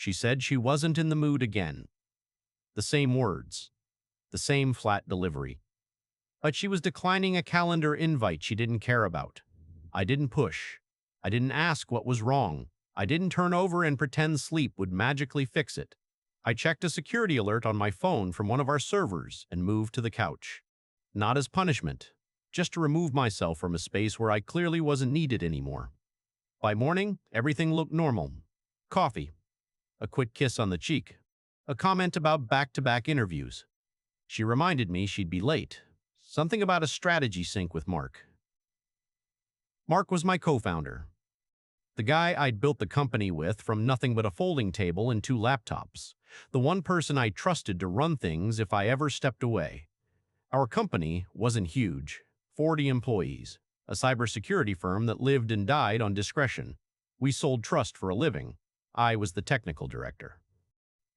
She said she wasn't in the mood again. The same words, the same flat delivery. But she was declining a calendar invite she didn't care about. I didn't push. I didn't ask what was wrong. I didn't turn over and pretend sleep would magically fix it. I checked a security alert on my phone from one of our servers and moved to the couch. Not as punishment, just to remove myself from a space where I clearly wasn't needed anymore. By morning, everything looked normal. Coffee, a quick kiss on the cheek, a comment about back-to-back interviews. She reminded me she'd be late. Something about a strategy sync with Mark. Mark was my co-founder. The guy I'd built the company with from nothing but a folding table and 2 laptops. The one person I trusted to run things if I ever stepped away. Our company wasn't huge, 40 employees, a cybersecurity firm that lived and died on discretion. We sold trust for a living. I was the technical director.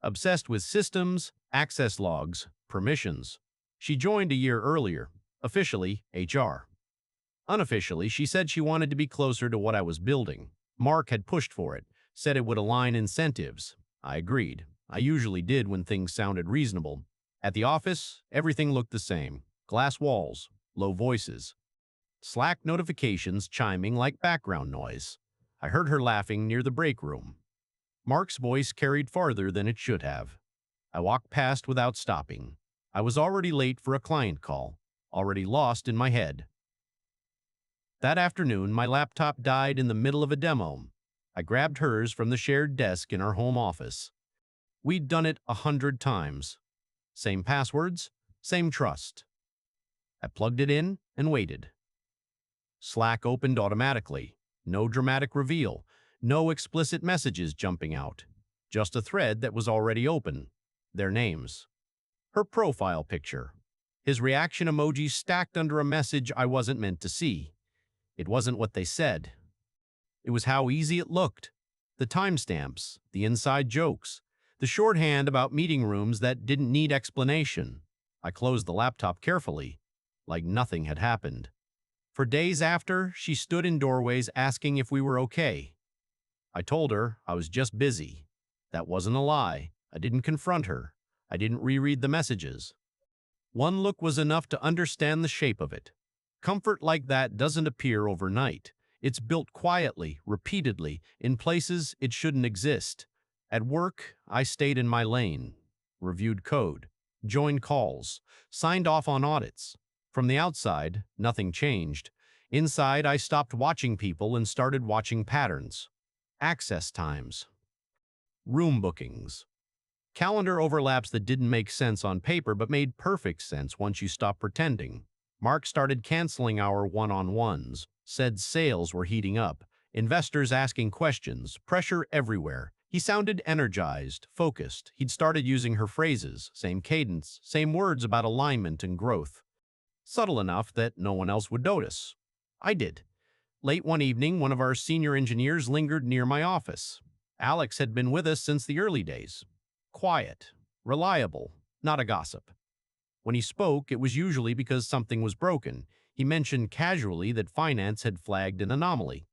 Obsessed with systems, access logs, permissions. She joined a year earlier, officially HR. Unofficially, she said she wanted to be closer to what I was building. Mark had pushed for it, said it would align incentives. I agreed. I usually did when things sounded reasonable. At the office, everything looked the same. Glass walls, low voices. Slack notifications chiming like background noise. I heard her laughing near the break room. Mark's voice carried farther than it should have. I walked past without stopping. I was already late for a client call, already lost in my head. That afternoon, my laptop died in the middle of a demo. I grabbed hers from the shared desk in our home office. We'd done it 100 times. Same passwords, same trust. I plugged it in and waited. Slack opened automatically. No dramatic reveal. No explicit messages jumping out. Just a thread that was already open. Their names. Her profile picture. His reaction emoji stacked under a message I wasn't meant to see. It wasn't what they said. It was how easy it looked. The timestamps, the inside jokes, the shorthand about meeting rooms that didn't need explanation. I closed the laptop carefully, like nothing had happened. For days after, she stood in doorways asking if we were okay. I told her I was just busy. That wasn't a lie. I didn't confront her. I didn't reread the messages. One look was enough to understand the shape of it. Comfort like that doesn't appear overnight. It's built quietly, repeatedly, in places it shouldn't exist. At work, I stayed in my lane, reviewed code, joined calls, signed off on audits. From the outside, nothing changed. Inside, I stopped watching people and started watching patterns. Access times. Room bookings. Calendar overlaps that didn't make sense on paper but made perfect sense once you stopped pretending. Mark started canceling our one-on-ones, said sales were heating up, investors asking questions, pressure everywhere. He sounded energized, focused. He'd started using her phrases, same cadence, same words about alignment and growth. Subtle enough that no one else would notice. I did. Late one evening, one of our senior engineers lingered near my office. Alex had been with us since the early days. Quiet, reliable, not a gossip. When he spoke, it was usually because something was broken. He mentioned casually that finance had flagged an anomaly.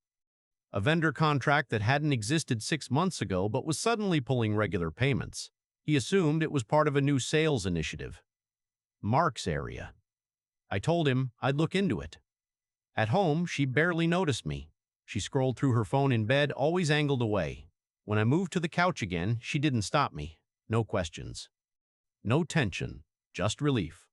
A vendor contract that hadn't existed 6 months ago but was suddenly pulling regular payments. He assumed it was part of a new sales initiative. Mark's area. I told him I'd look into it. At home, she barely noticed me. She scrolled through her phone in bed, always angled away. When I moved to the couch again, she didn't stop me. No questions. No tension. Just relief.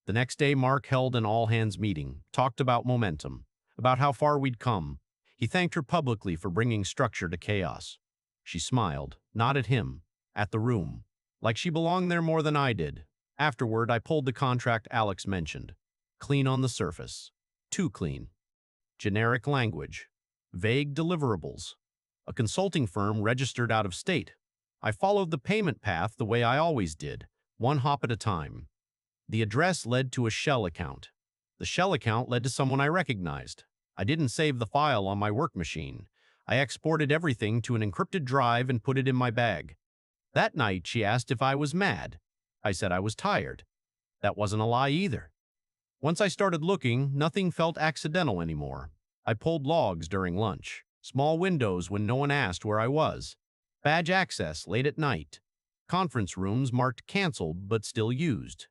The next day, Mark held an all-hands meeting, talked about momentum, about how far we'd come. He thanked her publicly for bringing structure to chaos. She smiled, not at him, at the room, like she belonged there more than I did. Afterward, I pulled the contract Alex mentioned. Clean on the surface. Too clean. Generic language. Vague deliverables. A consulting firm registered out of state. I followed the payment path the way I always did, one hop at a time. The address led to a shell account. The shell account led to someone I recognized. I didn't save the file on my work machine. I exported everything to an encrypted drive and put it in my bag. That night, she asked if I was mad. I said I was tired. That wasn't a lie either. Once I started looking, nothing felt accidental anymore. I pulled logs during lunch, small windows when no one asked where I was. Badge access late at night. Conference rooms marked canceled but still used.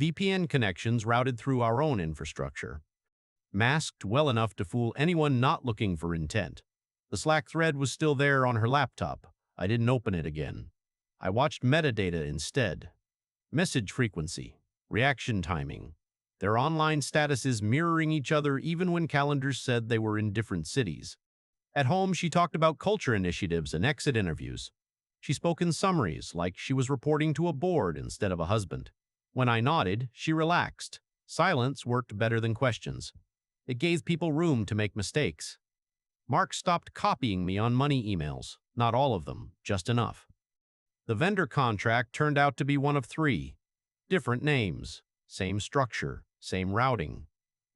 VPN connections routed through our own infrastructure. Masked well enough to fool anyone not looking for intent. The Slack thread was still there on her laptop. I didn't open it again. I watched metadata instead. Message frequency, reaction timing, their online statuses mirroring each other even when calendars said they were in different cities. At home, she talked about culture initiatives and exit interviews. She spoke in summaries, like she was reporting to a board instead of a husband. When I nodded, she relaxed. Silence worked better than questions. It gave people room to make mistakes. Mark stopped copying me on money emails. Not all of them, just enough. The vendor contract turned out to be one of three. Different names, same structure, same routing.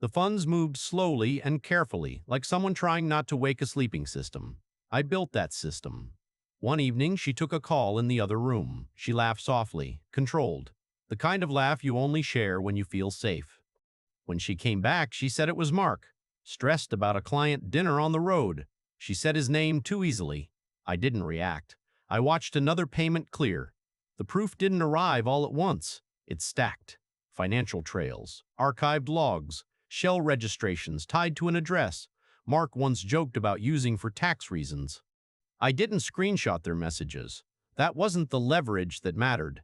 The funds moved slowly and carefully, like someone trying not to wake a sleeping system. I built that system. One evening, she took a call in the other room. She laughed softly, controlled. The kind of laugh you only share when you feel safe. When she came back, she said it was Mark, stressed about a client dinner on the road. She said his name too easily. I didn't react. I watched another payment clear. The proof didn't arrive all at once. It stacked. Financial trails, archived logs, shell registrations tied to an address Mark once joked about using for tax reasons. I didn't screenshot their messages. That wasn't the leverage that mattered.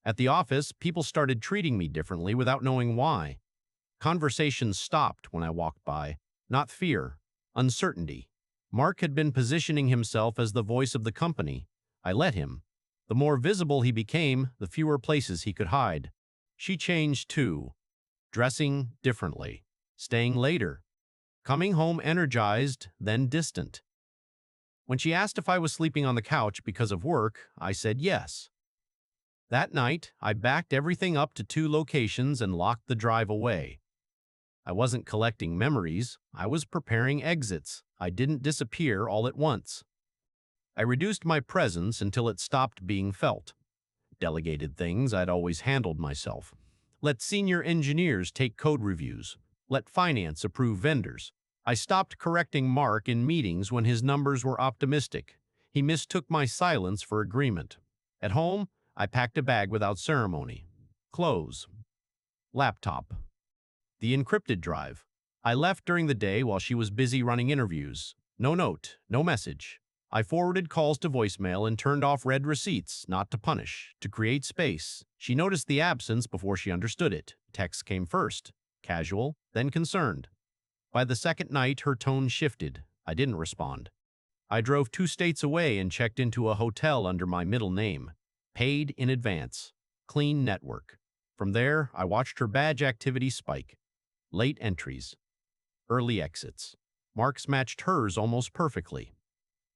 At the office, people started treating me differently without knowing why. Conversations stopped when I walked by. Not fear, uncertainty. Mark had been positioning himself as the voice of the company. I let him. The more visible he became, the fewer places he could hide. She changed too, dressing differently, staying later, coming home energized, then distant. When she asked if I was sleeping on the couch because of work, I said yes. That night, I backed everything up to 2 locations and locked the drive away. I wasn't collecting memories, I was preparing exits. I didn't disappear all at once. I reduced my presence until it stopped being felt. Delegated things I'd always handled myself. Let senior engineers take code reviews. Let finance approve vendors. I stopped correcting Mark in meetings when his numbers were optimistic. He mistook my silence for agreement. At home, I packed a bag without ceremony. Clothes. Laptop. The encrypted drive. I left during the day while she was busy running interviews. No note, no message. I forwarded calls to voicemail and turned off read receipts, not to punish, to create space. She noticed the absence before she understood it. Text came first, casual, then concerned. By the second night, her tone shifted. I didn't respond. I drove 2 states away and checked into a hotel under my middle name. Paid in advance. Clean network. From there, I watched her badge activity spike. Late entries. Early exits. Mark's matched hers almost perfectly.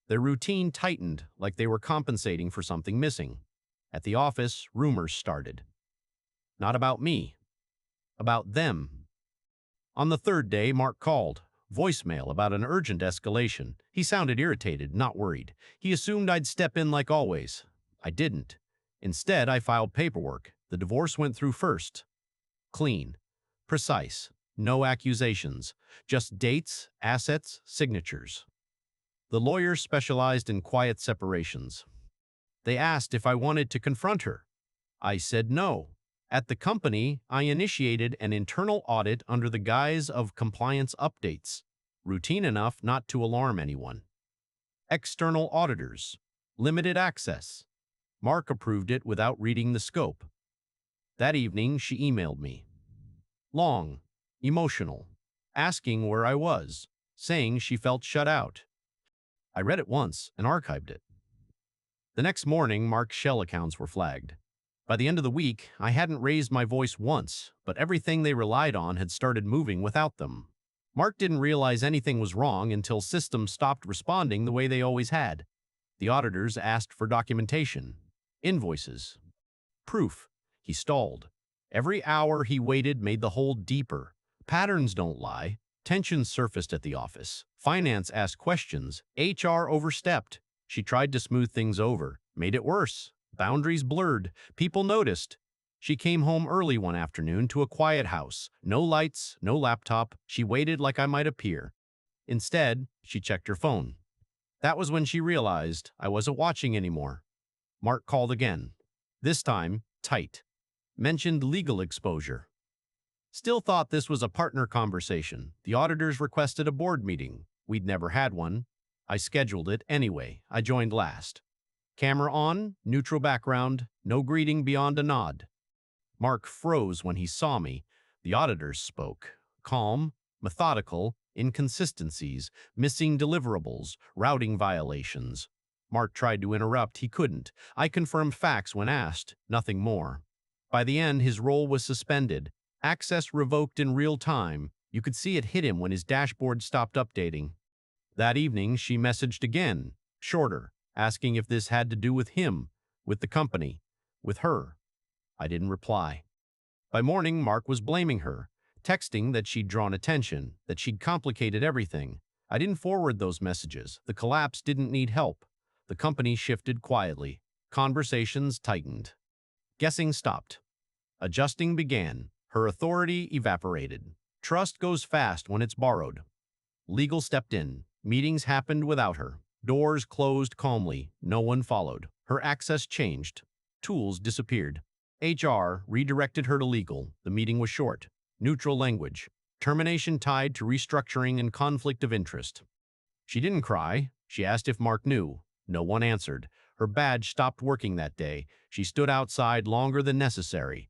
Their routine tightened, like they were compensating for something missing. At the office, rumors started. Not about me. About them. On the 3rd day, Mark called. Voicemail about an urgent escalation. He sounded irritated, not worried. He assumed I'd step in like always. I didn't. Instead, I filed paperwork. The divorce went through first. Clean. Precise. No accusations. Just dates, assets, signatures. The lawyers specialized in quiet separations. They asked if I wanted to confront her. I said no. At the company, I initiated an internal audit under the guise of compliance updates, routine enough not to alarm anyone. External auditors. Limited access. Mark approved it without reading the scope. That evening, she emailed me. Long, emotional, asking where I was, saying she felt shut out. I read it once and archived it. The next morning, Mark's shell accounts were flagged. By the end of the week, I hadn't raised my voice once, but everything they relied on had started moving without them. Mark didn't realize anything was wrong until systems stopped responding the way they always had. The auditors asked for documentation, invoices, proof. He stalled. Every hour he waited made the hole deeper. Patterns don't lie. Tensions surfaced at the office. Finance asked questions. HR overstepped. She tried to smooth things over, made it worse. Boundaries blurred. People noticed. She came home early one afternoon to a quiet house. No lights, no laptop. She waited like I might appear. Instead, she checked her phone. That was when she realized I wasn't watching anymore. Mark called again. This time, tight. Mentioned legal exposure. Still thought this was a partner conversation. The auditors requested a board meeting. We'd never had one. I scheduled it anyway. I joined last. Camera on, neutral background, no greeting beyond a nod. Mark froze when he saw me. The auditors spoke. Calm, methodical, inconsistencies, missing deliverables, routing violations. Mark tried to interrupt. He couldn't. I confirmed facts when asked, nothing more. By the end, his role was suspended. Access revoked in real time. You could see it hit him when his dashboard stopped updating. That evening, she messaged again, shorter, asking if this had to do with him, with the company, with her. I didn't reply. By morning, Mark was blaming her, texting that she'd drawn attention, that she'd complicated everything. I didn't forward those messages. The collapse didn't need help. The company shifted quietly. Conversations tightened. Guessing stopped. Adjusting began. Her authority evaporated. Trust goes fast when it's borrowed. Legal stepped in. Meetings happened without her. Doors closed calmly. No one followed. Her access changed. Tools disappeared. HR redirected her to legal. The meeting was short. Neutral language. Termination tied to restructuring and conflict of interest. She didn't cry. She asked if Mark knew. No one answered. Her badge stopped working that day. She stood outside longer than necessary.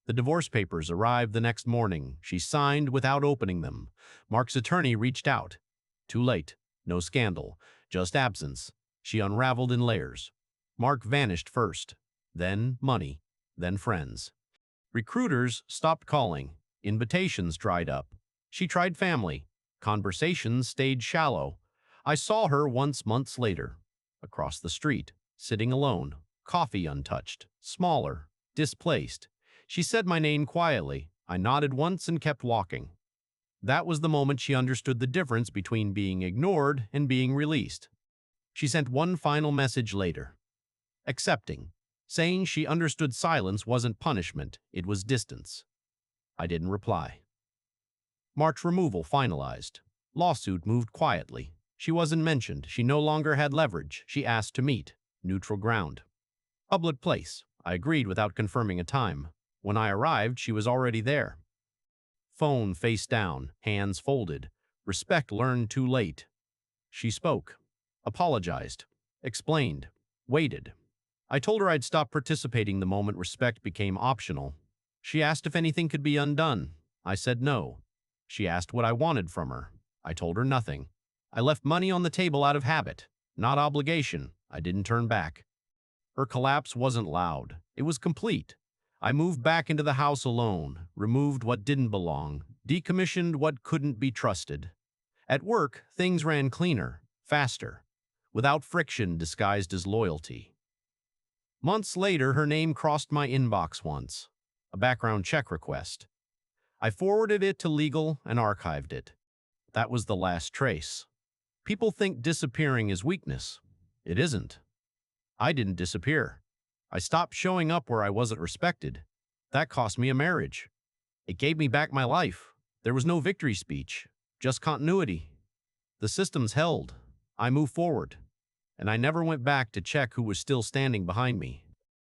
The divorce papers arrived the next morning. She signed without opening them. Mark's attorney reached out. Too late. No scandal. Just absence. She unraveled in layers. Mark vanished first. Then money. Then friends. Recruiters stopped calling. Invitations dried up. She tried family. Conversations stayed shallow. I saw her once months later. Across the street. Sitting alone. Coffee untouched. Smaller. Displaced. She said my name quietly. I nodded once and kept walking. That was the moment she understood the difference between being ignored and being released. She sent one final message later. Accepting. Saying she understood silence wasn't punishment, it was distance. I didn't reply. Mark's removal finalized. Lawsuit moved quietly. She wasn't mentioned. She no longer had leverage. She asked to meet. Neutral ground. Public place. I agreed without confirming a time. When I arrived, she was already there. Phone face down, hands folded. Respect learned too late. She spoke. Apologized. Explained. Waited. I told her I'd stop participating the moment respect became optional. She asked if anything could be undone. I said no. She asked what I wanted from her. I told her nothing. I left money on the table out of habit, not obligation. I didn't turn back. Her collapse wasn't loud. It was complete. I moved back into the house alone, removed what didn't belong, decommissioned what couldn't be trusted. At work, things ran cleaner, faster, without friction disguised as loyalty. Months later, her name crossed my inbox once, a background check request. I forwarded it to legal and archived it. That was the last trace. People think disappearing is weakness. It isn't. I didn't disappear. I stopped showing up where I wasn't respected. That cost me a marriage. It gave me back my life. There was no victory speech, just continuity. The systems held. I moved forward. And I never went back to check who was still standing behind me.